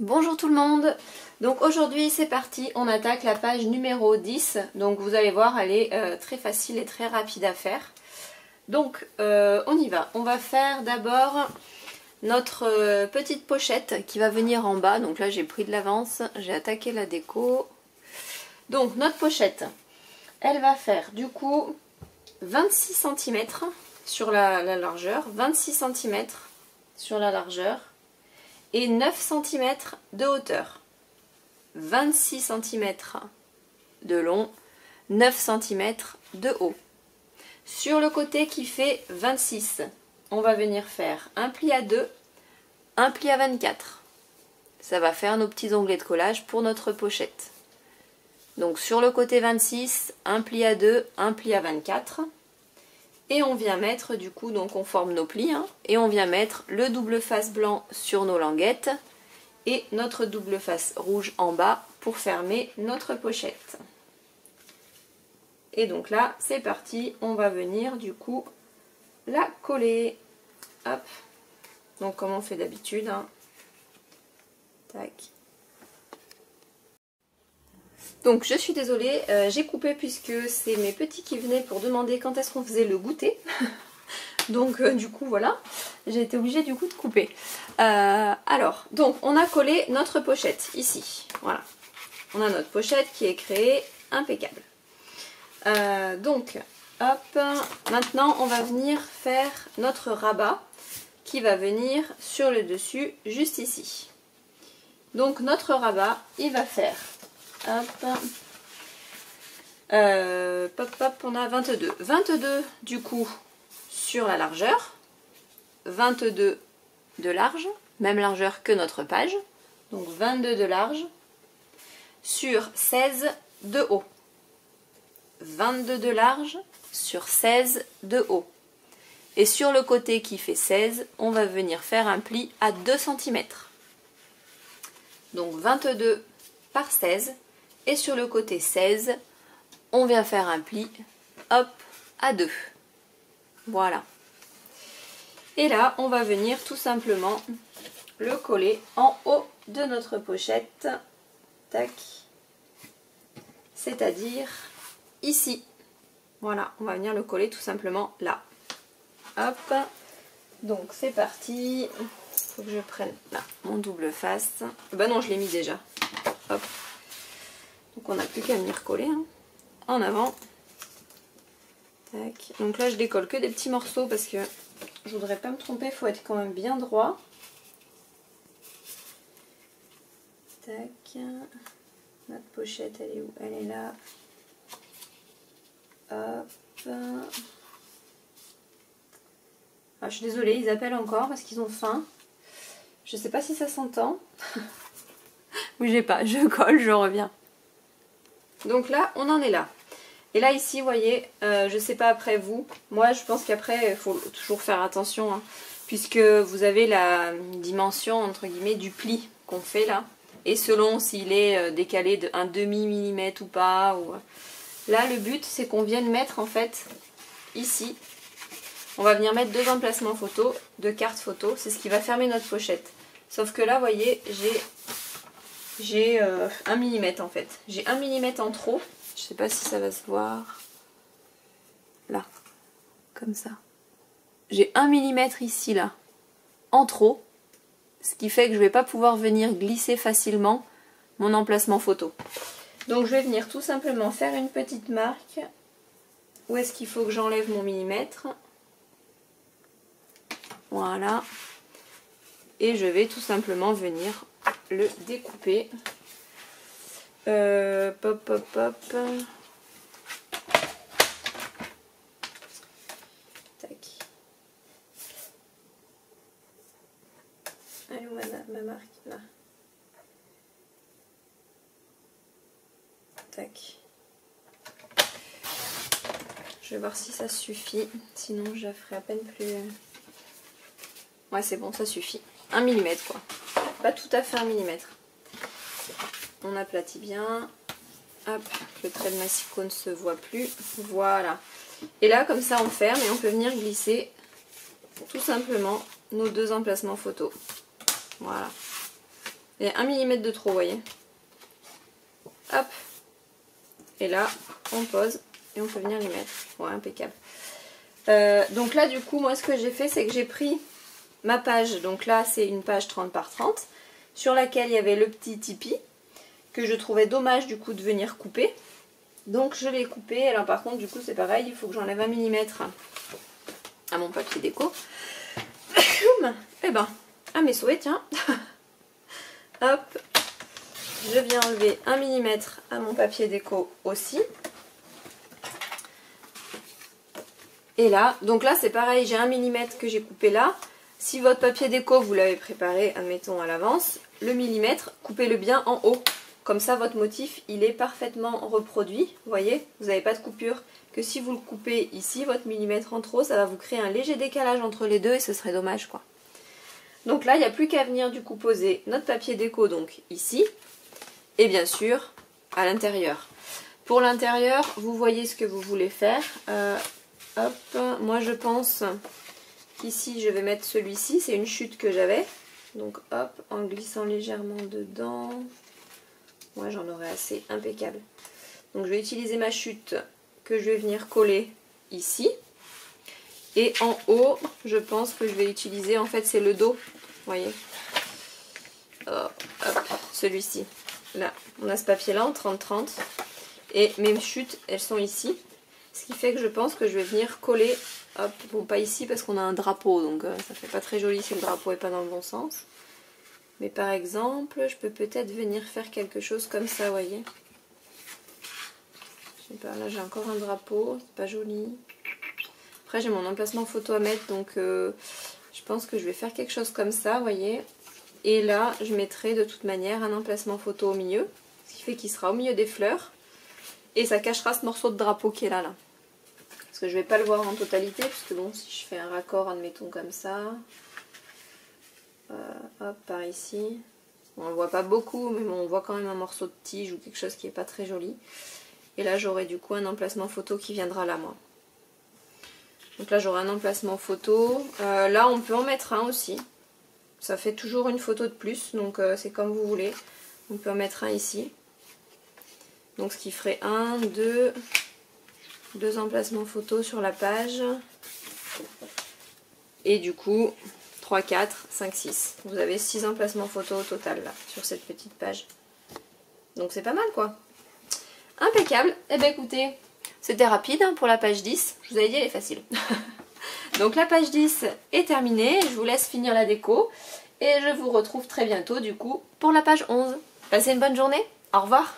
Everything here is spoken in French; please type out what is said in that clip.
Bonjour tout le monde. Donc aujourd'hui c'est parti, on attaque la page numéro 10. Donc vous allez voir, elle est très facile et très rapide à faire. Donc on y va. On va faire d'abord notre petite pochette qui va venir en bas. Donc là j'ai pris de l'avance, j'ai attaqué la déco. Donc notre pochette, elle va faire du coup 26 cm sur la largeur, 26 cm sur la largeur et 9 cm de hauteur. 26 cm de long, 9 cm de haut. Sur le côté qui fait 26, on va venir faire un pli à 2, un pli à 24. Ça va faire nos petits onglets de collage pour notre pochette. Donc sur le côté 26, un pli à 2, un pli à 24. Et on vient mettre du coup, donc on forme nos plis, hein, et on vient mettre le double face blanc sur nos languettes et notre double face rouge en bas pour fermer notre pochette. Et donc là, c'est parti, on va venir du coup la coller. Hop. Donc comme on fait d'habitude, hein. Tac. Donc je suis désolée, j'ai coupé puisque c'est mes petits qui venaient pour demander quand est-ce qu'on faisait le goûter. Donc du coup voilà, j'ai été obligée du coup de couper. Alors, donc on a collé notre pochette ici. Voilà, on a notre pochette qui est créée, impeccable. Donc hop, maintenant on va venir faire notre rabat qui va venir sur le dessus, juste ici. Donc notre rabat, il va faire... Hop. Pop, pop, on a 22. 22 du coup sur la largeur. 22 de large, même largeur que notre page. Donc 22 de large sur 16 de haut. 22 de large sur 16 de haut. Et sur le côté qui fait 16, on va venir faire un pli à 2 cm. Donc 22 par 16. Et sur le côté 16, on vient faire un pli, hop, à 2. Voilà. Et là, on va venir tout simplement le coller en haut de notre pochette. Tac. C'est-à-dire ici. Voilà, on va venir le coller tout simplement là. Hop. Donc c'est parti. Faut que je prenne là mon double face. Bah non, je l'ai mis déjà. Hop. Donc on n'a plus qu'à venir coller, hein. En avant. Tac. Donc là je décolle que des petits morceaux parce que je voudrais pas me tromper, il faut être quand même bien droit. Tac. Notre pochette elle est où? Elle est là. Hop. Ah, je suis désolée, ils appellent encore parce qu'ils ont faim. Je sais pas si ça s'entend. Bougez pas, je colle, je reviens. Donc là, on en est là. Et là, ici, vous voyez, je sais pas après vous. Moi, je pense qu'après, il faut toujours faire attention. Hein, puisque vous avez la dimension, entre guillemets, du pli qu'on fait là. Et selon s'il est décalé de 1/2 millimètre ou pas. Ou... Là, le but, c'est qu'on vienne mettre, en fait, ici. On va venir mettre 2 emplacements photo, 2 cartes photo. C'est ce qui va fermer notre pochette. Sauf que là, vous voyez, j'ai 1 mm en fait. J'ai 1 mm en trop. Je sais pas si ça va se voir. Là. Comme ça. J'ai 1 mm ici, là. En trop. Ce qui fait que je vais pas pouvoir venir glisser facilement mon emplacement photo. Donc je vais venir tout simplement faire une petite marque. Où est-ce qu'il faut que j'enlève mon millimètre? Voilà. Et je vais tout simplement venir le découper. Pop, pop, pop. Tac. Allez, où ma marque là. Tac. Je vais voir si ça suffit. Sinon, je ferai à peine plus. Ouais, c'est bon, ça suffit. 1 mm quoi. Pas tout à fait 1 mm. On aplatit bien. Hop, le trait de massicot ne se voit plus. Voilà. Et là, comme ça, on ferme et on peut venir glisser tout simplement nos 2 emplacements photo. Voilà. Il y a 1 mm de trop, vous voyez. Hop. Et là, on pose et on peut venir les mettre. Ouais, impeccable. Donc là, du coup, moi, ce que j'ai fait, c'est que j'ai pris ma page. Donc là, c'est une page 30 par 30 sur laquelle il y avait le petit Tipeee que je trouvais dommage, du coup, de venir couper. Donc, je l'ai coupé. Alors, par contre, du coup, c'est pareil. Il faut que j'enlève 1 mm à mon papier déco. Et ben, à mes souhaits, tiens. Hop. Je viens enlever 1 mm à mon papier déco aussi. Et là, donc là c'est pareil, j'ai 1 mm que j'ai coupé là. Si votre papier déco, vous l'avez préparé, admettons à l'avance, le millimètre, coupez-le bien en haut. Comme ça, votre motif, il est parfaitement reproduit. Vous voyez, vous n'avez pas de coupure. Que si vous le coupez ici, votre millimètre en trop, ça va vous créer un léger décalage entre les deux et ce serait dommage, quoi. Donc là, il n'y a plus qu'à venir du coup poser notre papier déco, donc ici. Et bien sûr, à l'intérieur. Pour l'intérieur, vous voyez ce que vous voulez faire. Hop, moi je pense qu'ici je vais mettre celui-ci, c'est une chute que j'avais. Donc hop, en glissant légèrement dedans. Moi j'en aurai assez, impeccable. Donc je vais utiliser ma chute que je vais venir coller ici. Et en haut, je pense que je vais utiliser, en fait c'est le dos, vous voyez. Hop, celui-ci. Là, on a ce papier-là en 30-30. Et mes chutes, elles sont ici. Ce qui fait que je pense que je vais venir coller, hop, bon pas ici parce qu'on a un drapeau, donc ça fait pas très joli si le drapeau est pas dans le bon sens. Mais par exemple, je peux peut-être venir faire quelque chose comme ça, vous voyez. Je sais pas, là j'ai encore un drapeau, c'est pas joli. Après j'ai mon emplacement photo à mettre, donc je pense que je vais faire quelque chose comme ça, vous voyez. Et là, je mettrai de toute manière un emplacement photo au milieu, ce qui fait qu'il sera au milieu des fleurs. Et ça cachera ce morceau de drapeau qui est là. Parce que je vais pas le voir en totalité, parce que bon, si je fais un raccord, admettons comme ça. Hop, par ici. Bon, on le voit pas beaucoup, mais bon, on voit quand même un morceau de tige ou quelque chose qui est pas très joli. Et là, j'aurai du coup un emplacement photo qui viendra là, moi. Donc là, j'aurai un emplacement photo. Là, on peut en mettre un aussi. Ça fait toujours une photo de plus, donc c'est comme vous voulez. On peut en mettre un ici. Donc ce qui ferait 1, 2 emplacements photos sur la page. Et du coup, 3, 4, 5, 6. Vous avez 6 emplacements photos au total là, sur cette petite page. Donc c'est pas mal quoi. Impeccable. Eh bien écoutez, c'était rapide hein, pour la page 10. Je vous avais dit, elle est facile. Donc la page 10 est terminée. Je vous laisse finir la déco. Et je vous retrouve très bientôt du coup pour la page 11. Passez une bonne journée. Au revoir.